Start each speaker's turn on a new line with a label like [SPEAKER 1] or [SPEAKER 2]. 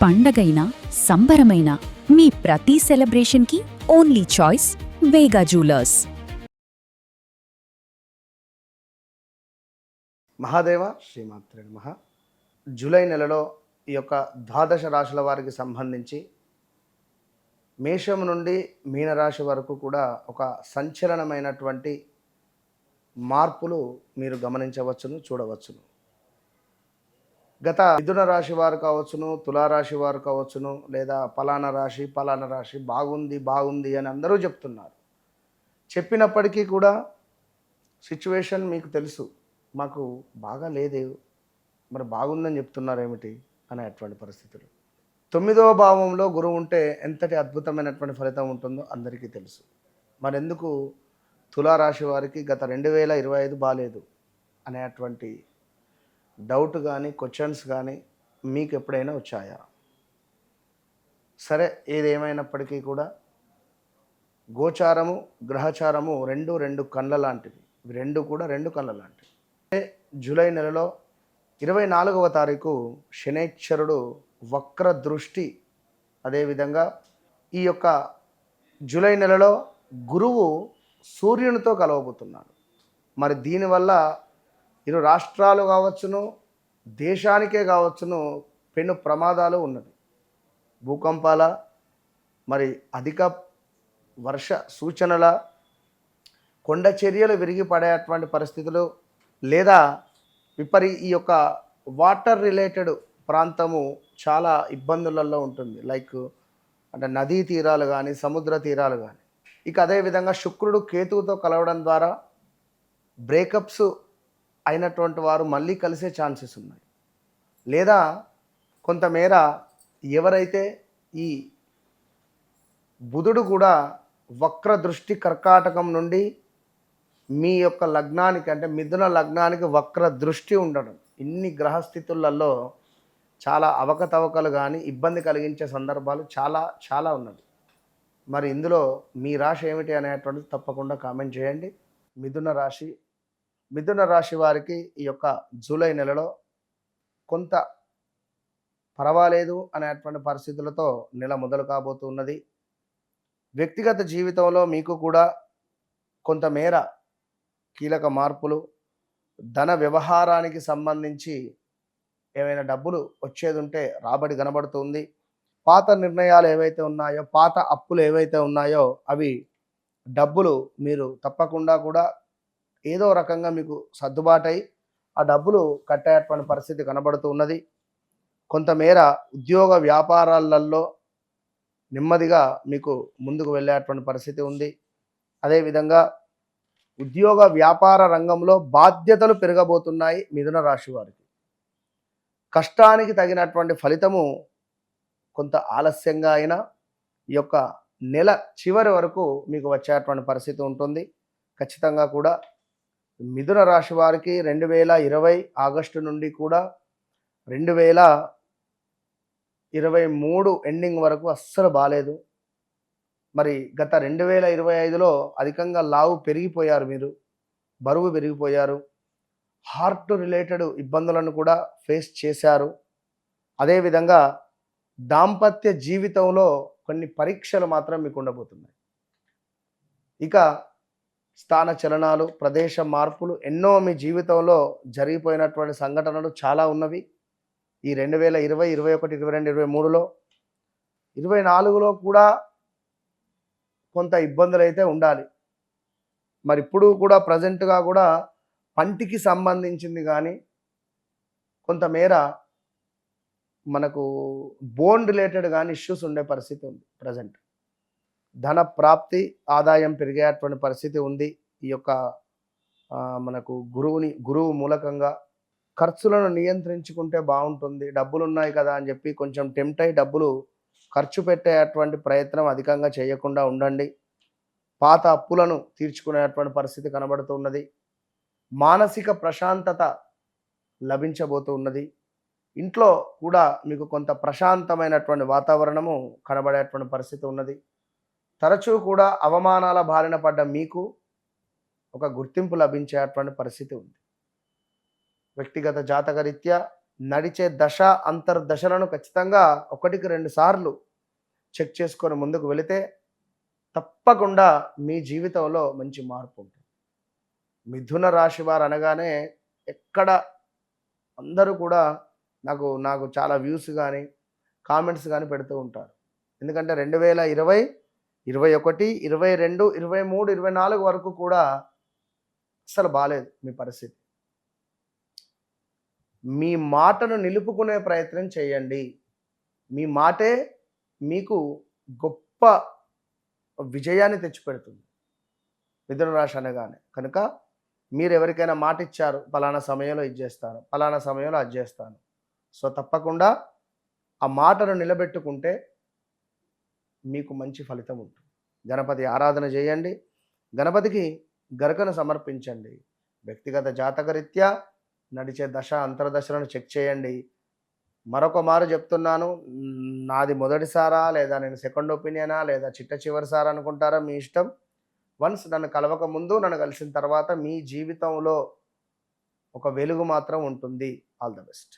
[SPEAKER 1] పండగైనా సంబరమైనా మీ ప్రతి సెలబ్రేషన్కి only choice వేగా jewellers.
[SPEAKER 2] Mahadeva శ్రీమాత్రే నమః. జూలై నెలలో ఈ యొక్క ద్వాదశ రాశుల వారికి సంబంధించి మేషం నుండి మీనరాశి వరకు కూడా ఒక సంచలనమైనటువంటి మార్పులు మీరు గమనించవచ్చును, చూడవచ్చును. గత మిథున రాశి వారు కావచ్చును, తులారాశి వారు కావచ్చును, లేదా పలానా రాశి బాగుంది అని అందరూ చెప్తున్నారు. చెప్పినప్పటికీ కూడా సిచ్యువేషన్ మీకు తెలుసు, మాకు బాగా లేదు, మరి బాగుందని చెప్తున్నారు ఏమిటి అనేటువంటి పరిస్థితులు. 9వ భావంలో గురువు ఉంటే ఎంతటి అద్భుతమైనటువంటి ఫలితం ఉంటుందో అందరికీ తెలుసు. మరెందుకు తులారాశి వారికి గత 2025 బాలేదు అనేటువంటి డౌట్ కానీ, క్వశ్చన్స్ కానీ మీకు ఎప్పుడైనా వచ్చాయా? సరే, ఏదేమైనప్పటికీ కూడా గోచారము, గ్రహచారము రెండు కళ్ళ లాంటివి. ఇవి రెండు కళ్ళ లాంటివి. జూలై నెలలో 24వ తారీఖు శనైశ్వరుడు వక్ర దృష్టి, అదేవిధంగా ఈ యొక్క జూలై నెలలో గురువు సూర్యునితో కలవబోతున్నాడు. మరి దీనివల్ల ఇరు రాష్ట్రాలు కావచ్చును, దేశానికే కావచ్చును పెను ప్రమాదాలు ఉన్నవి. భూకంపాల, మరి అధిక వర్ష సూచనల, కొండ చర్యలు విరిగి పడేటువంటి పరిస్థితులు, లేదా ఈ యొక్క వాటర్ రిలేటెడ్ ప్రాంతము చాలా ఇబ్బందులలో ఉంటుంది. లైక్ అంటే నదీ తీరాలు కానీ, సముద్ర తీరాలు కానీ. ఇక అదేవిధంగా శుక్రుడు కేతువుతో కలవడం ద్వారా బ్రేకప్స్ అయినటువంటి వారు మళ్ళీ కలిసే ఛాన్సెస్ ఉన్నాయి. లేదా కొంతమేర ఎవరైతే ఈ బుధుడు కూడా వక్ర దృష్టి కర్కాటకం నుండి మీ యొక్క లగ్నానికి, అంటే మిథున లగ్నానికి వక్ర దృష్టి ఉండడం, ఇన్ని గ్రహస్థితులలో చాలా అవకతవకలు కానీ ఇబ్బంది కలిగించే సందర్భాలు చాలా ఉన్నది. మరి ఇందులో మీ రాశి ఏమిటి అనేటువంటిది తప్పకుండా కామెంట్ చేయండి. మిథున రాశి వారికి ఈ యొక్క జూలై నెలలో కొంత పర్వాలేదు అనేటువంటి పరిస్థితులతో నెల మొదలు కాబోతున్నది. వ్యక్తిగత జీవితంలో మీకు కూడా కొంతమేర కీలక మార్పులు, ధన వ్యవహారానికి సంబంధించి ఏమైనా డబ్బులు వచ్చేది ఉంటే రాబడి కనబడుతుంది. పాత నిర్ణయాలు ఏవైతే ఉన్నాయో, పాత అప్పులు ఏవైతే ఉన్నాయో అవి డబ్బులు మీరు తప్పకుండా కూడా ఏదో రకంగా మీకు సర్దుబాటై ఆ డబ్బులు కట్టేటువంటి పరిస్థితి కనబడుతూ ఉన్నది. కొంతమేర ఉద్యోగ వ్యాపారాలలో నెమ్మదిగా మీకు ముందుకు వెళ్ళేటువంటి పరిస్థితి ఉంది. అదేవిధంగా ఉద్యోగ వ్యాపార రంగంలో బాధ్యతలు పెరగబోతున్నాయి. మిథున రాశి వారికి కష్టానికి తగినటువంటి ఫలితము కొంత ఆలస్యంగా అయినా ఈ యొక్క నెల చివరి వరకు మీకు వచ్చేటువంటి పరిస్థితి ఉంటుంది. ఖచ్చితంగా కూడా మిథున రాశి వారికి 2020 ఆగస్టు నుండి కూడా 2023 ఎండింగ్ వరకు అస్సలు బాలేదు. మరి గత 2025లో అధికంగా లావు పెరిగిపోయారు, మీరు బరువు పెరిగిపోయారు, హార్ట్ రిలేటెడ్ ఇబ్బందులను కూడా ఫేస్ చేశారు. అదేవిధంగా దాంపత్య జీవితంలో కొన్ని పరీక్షలు మాత్రం మీకు ఉండబోతున్నాయి. ఇక స్థాన చలనాలు, ప్రదేశ మార్పులు ఎన్నో మీ జీవితంలో జరిగిపోయినటువంటి సంఘటనలు చాలా ఉన్నవి. ఈ 2020, 21, 22, 23లో 24లో కూడా కొంత ఇబ్బందులు అయితే ఉండాలి. మరి ఇప్పుడు కూడా ప్రజెంట్గా కూడా పంటికి సంబంధించింది కానీ కొంతమేర మనకు బోన్ రిలేటెడ్ కానీ ఇష్యూస్ ఉండే పరిస్థితి ఉంది. ప్రజెంట్ ధన ప్రాప్తి, ఆదాయం పెరిగేటువంటి పరిస్థితి ఉంది. ఈ యొక్క మనకు గురువు మూలకంగా ఖర్చులను నియంత్రించుకుంటే బాగుంటుంది. డబ్బులు ఉన్నాయి కదా అని చెప్పి కొంచెం టెంప్ట్ అయి డబ్బులు ఖర్చు పెట్టేటువంటి ప్రయత్నం అధికంగా చేయకుండా ఉండండి. పాత అప్పులను తీర్చుకునేటువంటి పరిస్థితి కనబడుతున్నది. మానసిక ప్రశాంతత లభించబోతూ ఉన్నది. ఇంట్లో కూడా మీకు కొంత ప్రశాంతమైనటువంటి వాతావరణము కనబడేటువంటి పరిస్థితి ఉన్నది. తరచూ కూడా అవమానాల బారిన పడ్డ మీకు ఒక గుర్తింపు లభించేటువంటి పరిస్థితి ఉంది. వ్యక్తిగత జాతకరీత్యా నడిచే దశ, అంతర్దశలను ఖచ్చితంగా 1కి 2 సార్లు చెక్ చేసుకొని ముందుకు వెళితే తప్పకుండా మీ జీవితంలో మంచి మార్పు ఉంటుంది. మిథున రాశి వారు అనగానే ఎక్కడ అందరూ కూడా నాకు నాకు చాలా వ్యూస్ గానీ, కామెంట్స్ గానీ పెడుతూ ఉంటారు. ఎందుకంటే 2020, 21, 22, 23, 24 వరకు కూడా అస్సలు బాలేదు మీ పరిస్థితి. మీ మాటను నిలుపుకునే ప్రయత్నం చేయండి. మీ మాటే మీకు గొప్ప విజయాన్ని తెచ్చిపెడుతుంది. మిథున రాశి అనగానే. కనుక మీరెవరికైనా మాటిచ్చారు, పలానా సమయంలో ఇది జేస్తాను, పలానా సమయంలో అది జేస్తాను. సో, తప్పకుండా ఆ మాటను నిలబెట్టుకుంటే మీకు మంచి ఫలితం ఉంటుంది. గణపతి ఆరాధన చేయండి. గణపతికి గరకను సమర్పించండి. వ్యక్తిగత జాతకరీత్యా నడిచే దశ, అంతర్దశలను చెక్ చేయండి. మరొక మారు చెప్తున్నాను. నాది మొదటిసారా? లేదా నేను సెకండ్ ఒపీనియనా? లేదా చిట్ట చివరిసారి అనుకుంటారా? మీ ఇష్టం. వన్స్ నన్ను కలవక ముందు, నన్ను కలిసిన తర్వాత మీ జీవితంలో ఒక వెలుగు మాత్రం ఉంటుంది. All the best.